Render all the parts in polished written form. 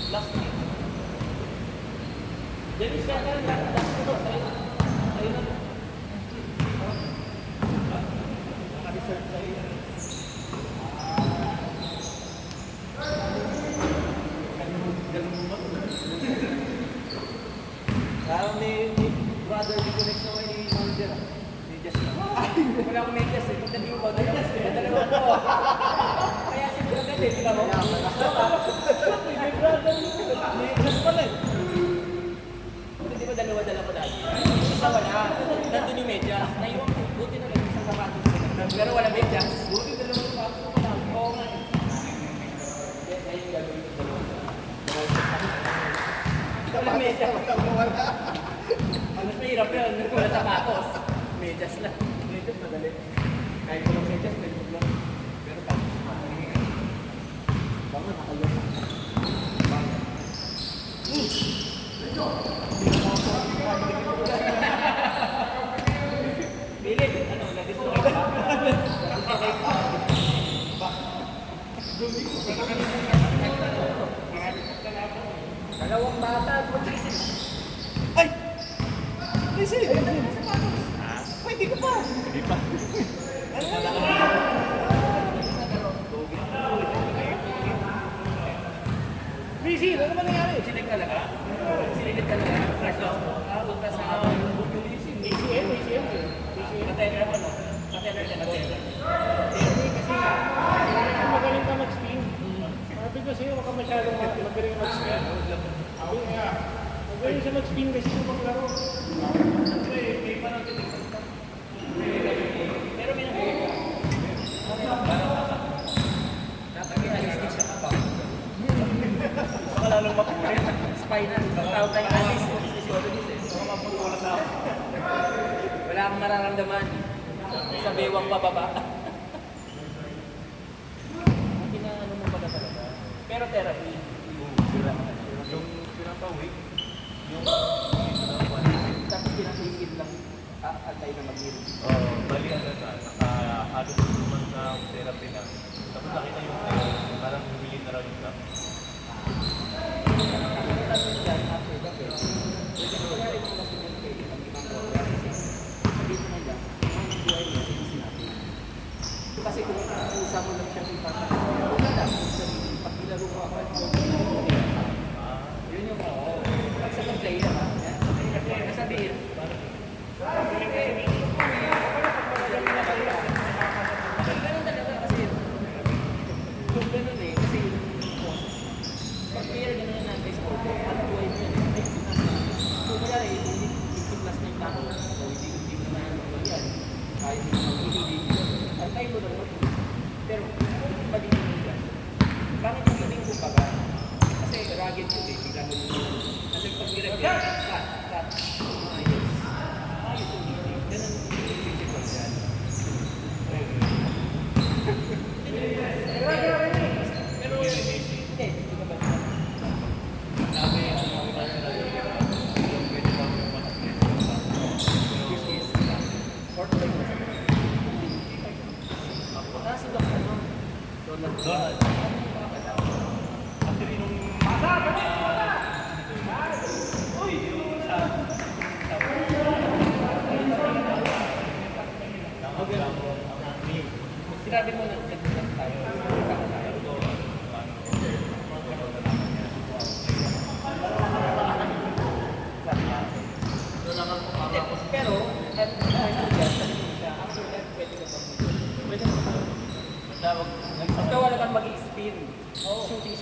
Last week. Dennis, kaya ka rin last week. Ayun na. Naka-reserve sa iyo. May brother, di connect na kayo ni Manager. Medyas na. Wala akong medyas eh. Pagdating mo ba? Dalawa ko. Kaya siguro agad eh. Tingnan mo. May brother dito. Medyas pala eh. Hindi ba dalawa-dala ko dati? Isa wala. Nandun yung medyas. Naiwan ko. Buti na lang isang sapatos. Pero wala medyas. Buti dalawa yung sapatos ko lang. Oo nga eh. Ayun yung gagawin ko dalawa. Wala medyas. Mas mahirap yun. Wala sapatos. Medyas lang. Medyas madali. Kahit ko lang medyas, medyas lang. Pero pa. Baka nakayos. Baka. Bilib, ano, nag-destroy ka? Nag-destroy ka? Dalawang bata at mag-isip. Ay! Listen! Pwede ka pa! Hindi pa. Busy! Ano naman nangyari? Sinig talaga? Sinig talaga? Crash lang? Punta sa ACM? ACM? Patener mo no? Patener siya, patener. Kasi magaling ka mag-spin. Sabi ko sa'yo, huwag ka masyadong magaling ka mag-spin. Magaling siya mag-spin kasi yung maglaro. Pero may nag-iip. Tatagi-alistic siya ka pa. Baka lalong mapulit. Spinal. Isang tawag tayong alis. Baka mapulit na ako. Wala akong mararamdaman. Sa bewang pababa. Kinaano mo pala talaga. Pero therapy. Yung pinapawik, yung Tapos pinapahigit lang. Antay na mag-iip. bali ang ganda, nakahalo naman na therapy na. Tapos nakita yung parang humili na raw yung cup. Tapos dyan, after that, kasi kunyari kung mas ganyan kayo, ang ibang program, kasi sabihin ko na dyan, ang buhay mo, sinabi. Kasi kung usa mo lang siya ipapakita, wala lang, kung sabihin, pag ilaro mo ako, yun yung pag sa player, sabihin, ganun talaga kasi, kung ganun eh, kasi yung process. Pag player ganun na natin, ano buhay mo yan? Kung wala rin, hindi class na yung tao, o hindi mo na yan, kahit hindi, antay mo lang mo. Pero, pwede mo yan. Bakit yung hindi ko pa ba? Kasi rugged ko eh, bigla mo yung kasi pag niragyan, cut. Ayos yung hindi. Ganun yung physical yan. Pero, hindi ka ba? Sabi, ang mga na yung pwede pa yung Fourth leg na siya. Si Doc, ano? Donald. Actually, nung Sinabi mo na nag-vlog tayo. Pero, at after that, pwede ka pa pwede mo pa. basta wala kang mag-spin. Shooting.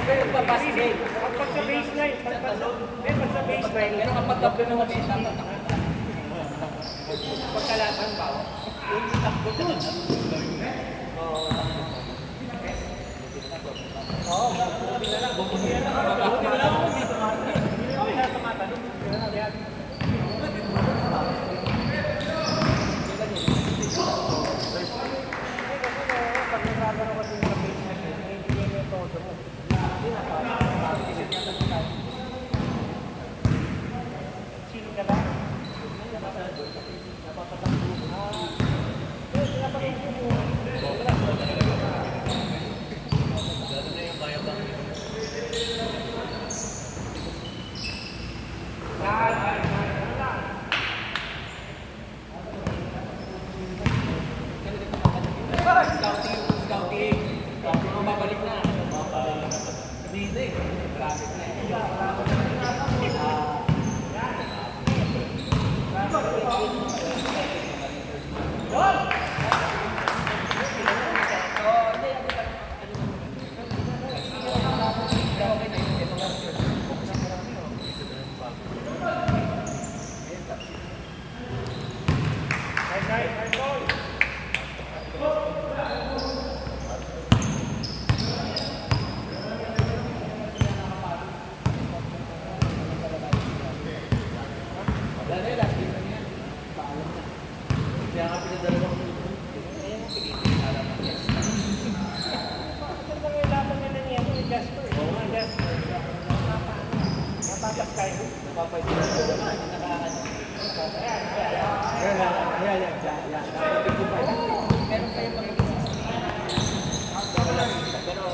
Pero papasok. Pag sa baseline, pag sa baseline, Pero kapag tapos na mag-isama, pagkalaban ba? Yung takbo ka na. Oo, buti na lang. Buti na lang ako dito. hindi na tumatanong. Pag nagkakaroon ka din sa baseline, hindi na yung todo mo. Sino ka lang? Napapatakbo. Pinapakita mo. Scouting. Scouting mo babalik na. Sabihin na eh. Traffic na eh. Wala na yun, last game na yan. Paalam na. Kaya nga pinadalawa ko dito. Kaya mo pilitin. Alam mo, yes. Ang laban nila niya, yung Jasper. Mga Jasper. Napapaskay mo. Napapaitin ko naman. Nakakano. Meron kayo magiging 60. Pero,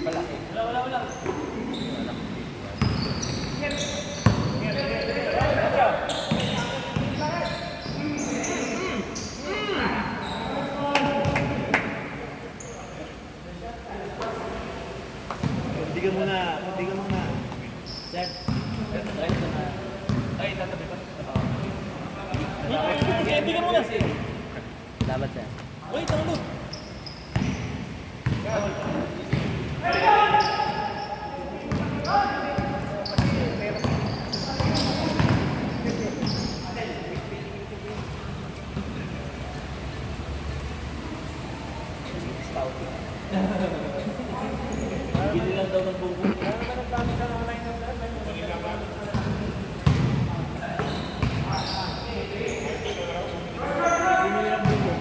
palaki. Wala. Hindi ka muna. Sir, ay, tatabi pa. Hindi ka muna. Dapat sir. Uy, tanggol. Bili lang daw ng bubo. Bili lang bubo.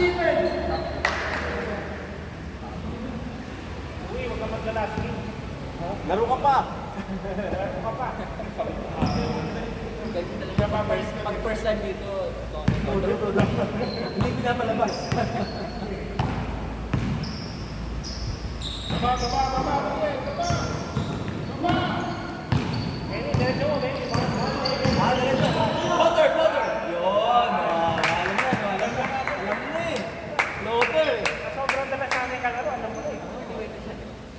Different. Uy, huwag ka maglalas. Laro ka pa! Ganyan talaga pag first time dito, Hindi pinapalabas. Diretso mo, Benny. Floater! Yun! Alam mo eh. Floater eh. Sobrang dalas namin kalaro, alam mo na eh.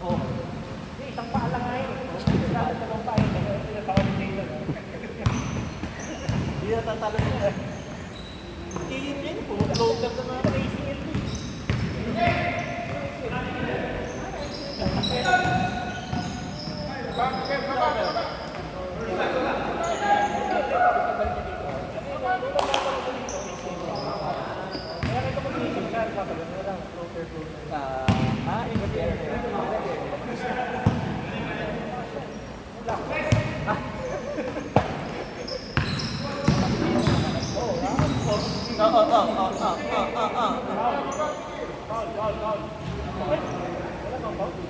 Oh. Hindi, isang paa lang nga yun. Dapat dalawang paa yun. Tinatawag ni Taylor. Hindi na tatalo niya. Tingin yun po. Floater na mga racing yun. Kaya ito mag-isip ka, papagod mo lang. Floater. Iba kaya.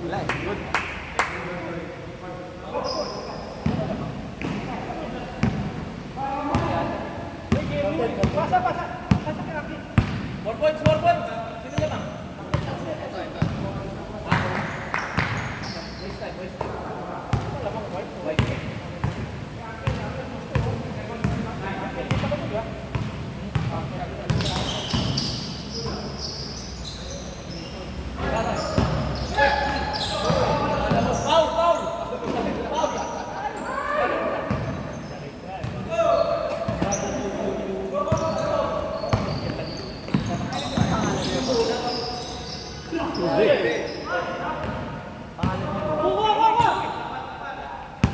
Wala eh. Good. Pasa ka natin. More points! Sino naman? Waste time. White. Foul!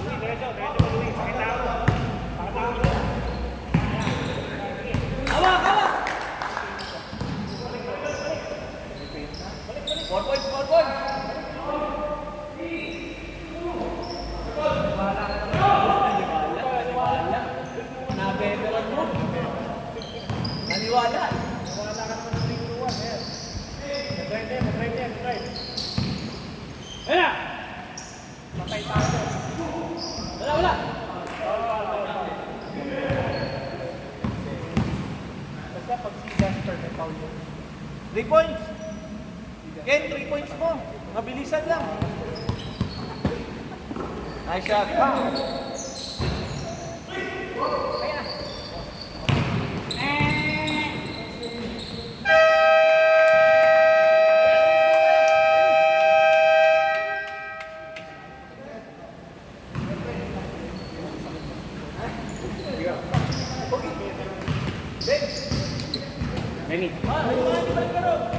Uy, diretso mo, Luis. Pakita ako. Hawak! 4 points! Nabeberan mo. Naniwala. Wala ka naman ng tingluan. Mag-drive yan. Ayan na! Patay tayo. Wala. Basta pag si Jasper may foul yun. 3 points! Ken, 3 points mo. Mabilisan lang. Nice shot. Pow! Ah, balik ka ron.